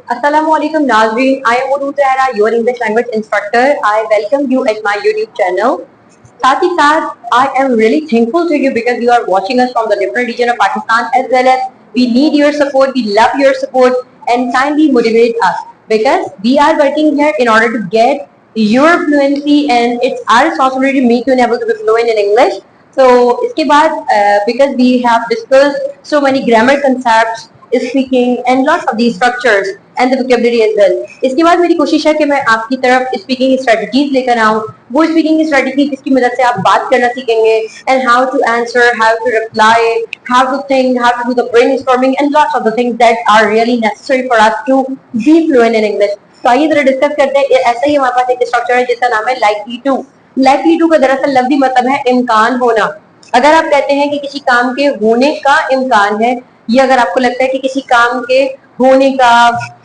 Assalamualaikum Nazreen. I am Udu Zahra, your English language instructor. I welcome you at my YouTube channel. साथ ही साथ I am really thankful to you because you are watching us from the different region of Pakistan as well as we need your support, we love your support and kindly motivate us because we are working here in order to get your fluency and it's our responsibility to make you able to be fluent in English. So इसके बाद because we have discussed so many grammar concepts, speaking and lots of these structures and the vocabulary as well. इसके बाद मेरी कोशिश है कि मैं आपकी तरफ स्पीकिंग स्ट्रेटजीज लेकर आऊँ, वो स्पीकिंग स्ट्रेटजी जिसकी मदद से आप बात करना सीखेंगे and how to answer, how to reply, how to think, how to do the brainstorming and lots of the things that are really necessary for us to be fluent in English. तो आइए जरा discuss करते हैं. ऐसा ही हमारे पास एक structure है जिसका नाम है लाइकली टू. लाइकली टू का दरअसल लफ्जी मतलब है इम्कान होना. अगर आप कहते हैं कि किसी काम के होने का इम्कान है या अगर आपको लगता है कि किसी काम के होने का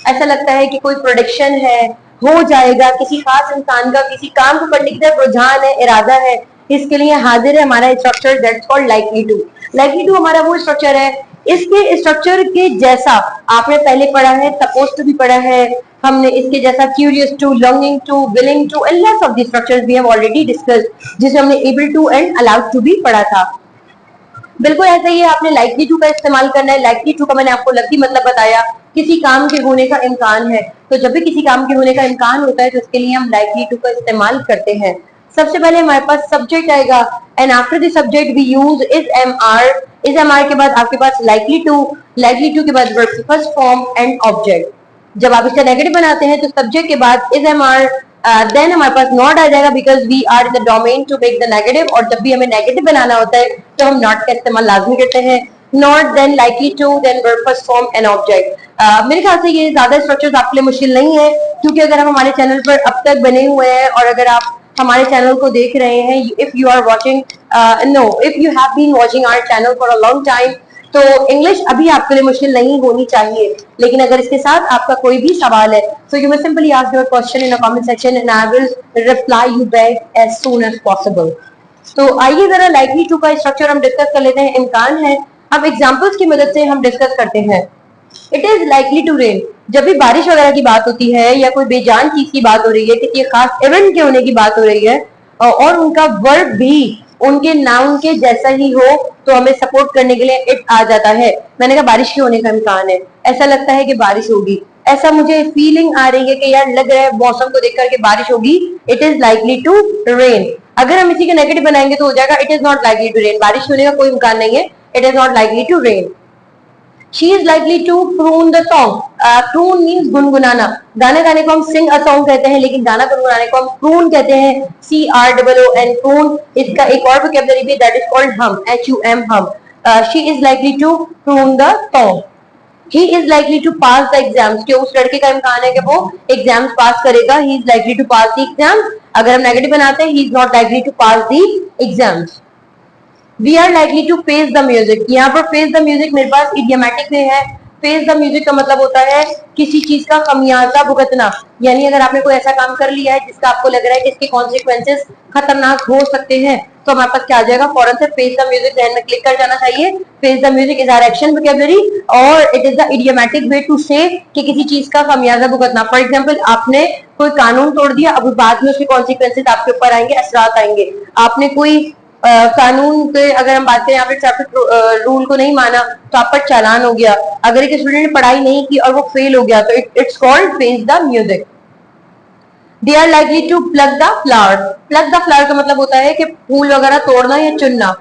ऐसा लगता है कि कोई प्रोडिक्शन है, हो जाएगा, किसी खास इंसान का किसी काम को करने की तरफ रुझान है, इरादा है, इसके लिए हाजिर है हमारा structure that's called likely to. Likely to हमारा वो स्ट्रक्चर है, इसके स्ट्रक्चर के जैसा आपने पहले पढ़ा है, सपोज टू भी पढ़ा है हमने, इसके जैसा curious to, longing to, willing to and lots of the structures we have already discussed जिसे हमने able to and allowed to भी पढ़ा था. बिल्कुल ऐसा ही है, आपने लाइकली टू का इस्तेमाल करना है. लाइकली टू का मैंने आपको लफ्जी मतलब बताया, किसी काम के होने का इम्कान है. तो जब भी किसी काम के होने का इम्कान होता है तो उसके लिए हम लाइकली टू का इस्तेमाल करते हैं. सबसे पहले हमारे पास सब्जेक्ट आएगा and after the subject we use is am are. Is am are के बाद आपके पास लाइकली टू के बाद verb first form and object. जब आप इसका नेगेटिव बनाते हैं तो सब्जेक्ट के बाद इज एम आर, देन हमारे पास नॉट आ जाएगा because we are in the domain to make the negative. और जब भी हमें नेगेटिव बनाना होता है तो हम नॉट का इस्तेमाल लाजमी करते हैं. Not, then likely to, then verb first form and object. मेरे ख्याल से ये ज्यादा स्ट्रक्चर्स आपके लिए मुश्किल नहीं है क्योंकि अगर हम हमारे चैनल पर अब तक बने हुए हैं और अगर आप हमारे चैनल को देख रहे हैं, if you are watching if you have been watching our channel for a long time, तो इंग्लिश अभी आपके लिए मुश्किल नहीं होनी चाहिए. लेकिन अगर इसके साथ आपका कोई भी सवाल है तो you may simply ask your question in a comment section and I will reply you back as soon as possible. तो आइए जरा लाइकली टू का स्ट्रक्चर हम डिस्कस कर लेते हैं. इम्कान है, अब एग्जांपल्स की मदद से हम डिस्कस करते हैं. It is likely to rain. जब भी बारिश वगैरह की बात होती है या कोई बेजान चीज की बात हो रही है, किसी खास इवेंट के होने की बात हो रही है और उनका वर्ब भी उनके नाउन के जैसा ही हो तो हमें सपोर्ट करने के लिए इट आ जाता है. मैंने कहा बारिश के होने का इम्कान है, ऐसा लगता है कि बारिश होगी, ऐसा मुझे फीलिंग आ रही है कि यार लग रहा है मौसम को देखकर के बारिश होगी. It is likely to rain. अगर हम इसी के नेगेटिव बनाएंगे तो हो जाएगा it is not likely to rain. बारिश होने का कोई इम्कान नहीं है. It is not likely to rain. She is likely to croon the song. Croon means गुनगुनाना. गाना गाने को हम sing a song कहते हैं लेकिन गाना गुनगुनाने को हम croon कहते हैं. CROON croon. इसका एक और vocabulary भी that is called hum. HUM hum. She is likely to croon the song. He is likely to pass the exams. कि उस लड़के का इम्कान है कि वो एग्जाम्स पास करेगा. He is likely to pass the exams. अगर हम नेगेटिव बनाते हैं he is not likely to pass the exams. We are likely to face the music. यहाँ पर face the music मेरे पास idiomatic में है. face the music का मतलब होता है किसी चीज का खमियाजा भुगतना. यानी अगर आपने कोई ऐसा काम कर लिया है जिसका आपको लग रहा है कि इसके कॉन्सिक्वेंसेस खतरनाक हो सकते हैं तो हमारे पास क्या आ जाएगा, फौरन से face the music ध्यान में क्लिक कर जाना चाहिए. face the music is our action vocabulary और it is the idiomatic way to say कि किसी चीज का खमियाजा भुगतना. फॉर एग्जाम्पल आपने कोई कानून तोड़ दिया, अब बाद में उसके कॉन्सिक्वेंसेस आपके ऊपर आएंगे, असरात आएंगे. आपने कोई कानून के अगर हम बात करें, आपने ट्रैफिक रूल को नहीं माना तो आप पर चालान हो गया. अगर एक स्टूडेंट ने पढ़ाई नहीं की और वो फेल हो गया तो it's called face the music. They are likely to pluck the flower. Pluck the flower का मतलब होता है कि फूल वगैरह तोड़ना या चुनना.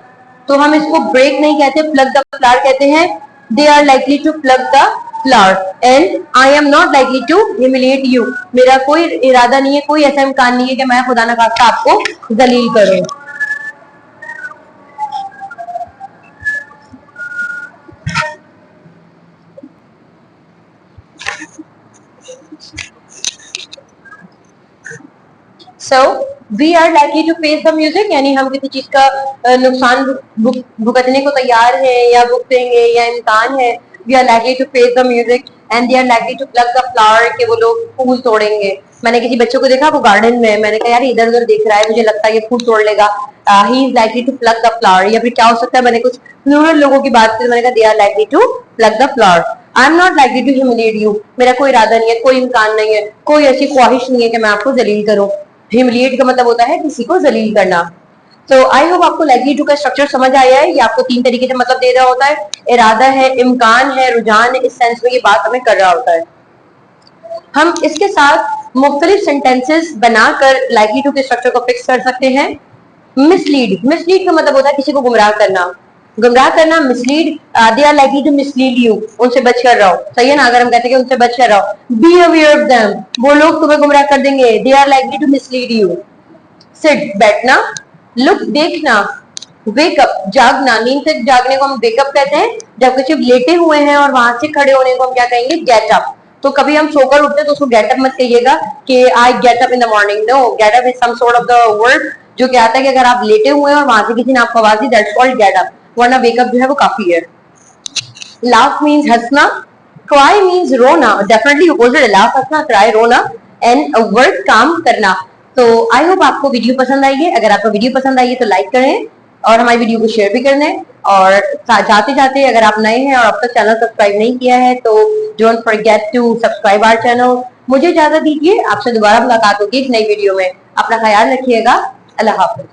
तो हम इसको ब्रेक नहीं कहते, प्लग द फ्लावर कहते हैं. They are likely to pluck the flower and I am not likely to humiliate you. मेरा कोई इरादा नहीं है, कोई ऐसा इम्कान नहीं है कि मैं खुदा न खास्ता आपको जलील करूं. So we are likely to face the music. यानी हम किसी चीज का नुकसान भुगतने को तैयार है या भुगतेंगे या इम्कान है. We are likely to face the music and they are likely to pluck the flower. कि वो लोग फूल तोड़ेंगे. मैंने किसी बच्चे को देखा वो गार्डन में, मैंने कहा यार इधर उधर देख रहा है, मुझे लगता है ये फूल तोड़ लेगा. He is likely to pluck the flower. या फिर क्या हो सकता है, मैंने कुछ प्लूरल लोगों की बात की, मैंने कहा they are likely to pluck the flower. I am not likely to humiliate you, मेरा कोई इरादा नहीं है, कोई इम्कान नहीं है, कोई ऐसी ख्वाहिश नहीं है कि मैं आपको जलील करूं। ह्यूमिलिएट का मतलब होता है किसी को जलील करना। तो आई होप आपको लाइकली टू का स्ट्रक्चर समझ आया है। ये आपको 3 तरीके से मतलब दे रहा होता है, इरादा है, इम्कान है, रुझान है, इस सेंस में ये बात हमें कर रहा होता है। हम इसके साथ मुख्तलिफ सेंटेंसेस बनाकर लाइकली टू के स्ट्रक्चर को फिक्स कर सकते हैं। मिसलीड, मिसलीड का मतलब होता है किसी को गुमराह करना। गुमराह करना, mislead, they are likely to mislead you, उनसे बच कर रहो। सही है ना, अगर हम कहते हैं कि उनसे बच कर रहो, बी अवेयर ऑफ देम, वो लोग तुम्हें गुमराह कर देंगे। They are likely to mislead you. Sit, बैठना। लुक, देखना। वेकअप, जागना। नींद से जागने को हम वेकअप कहते हैं। जब कुछ लेटे हुए हैं और वहां से खड़े होने को हम क्या कहेंगे, गेट अप। तो कभी हम सोकर उठते हैं तो उसको गेट अप मत कहिएगा कि I get up in the morning. No, get up is some sort of the word जो कहता है कि अगर आप लेटे हुए हैं और वहां से किसी ने आपको आवाज दी, दैट्स कॉल्ड गेट अप, वरना वेकअप जो है वो काफी है। लाफ मीन्स हंसना। क्राई मीन्स रोना, डेफिनेटली अपोजिट है लाफ, हंसना, क्राई रोना। एंड वर्क, काम करना। तो आई होप आपको वीडियो पसंद आई है। अगर आपको वीडियो पसंद आई है तो लाइक करें और हमारी वीडियो को शेयर भी कर दें। और जाते जाते अगर आप नए हैं और अब तक चैनल सब्सक्राइब नहीं किया है तो don't forget to subscribe our channel. मुझे इजाजत दीजिए, आपसे दोबारा मुलाकात होगी एक नई वीडियो में। अपना ख्याल रखिएगा। अल्लाह हाफिज।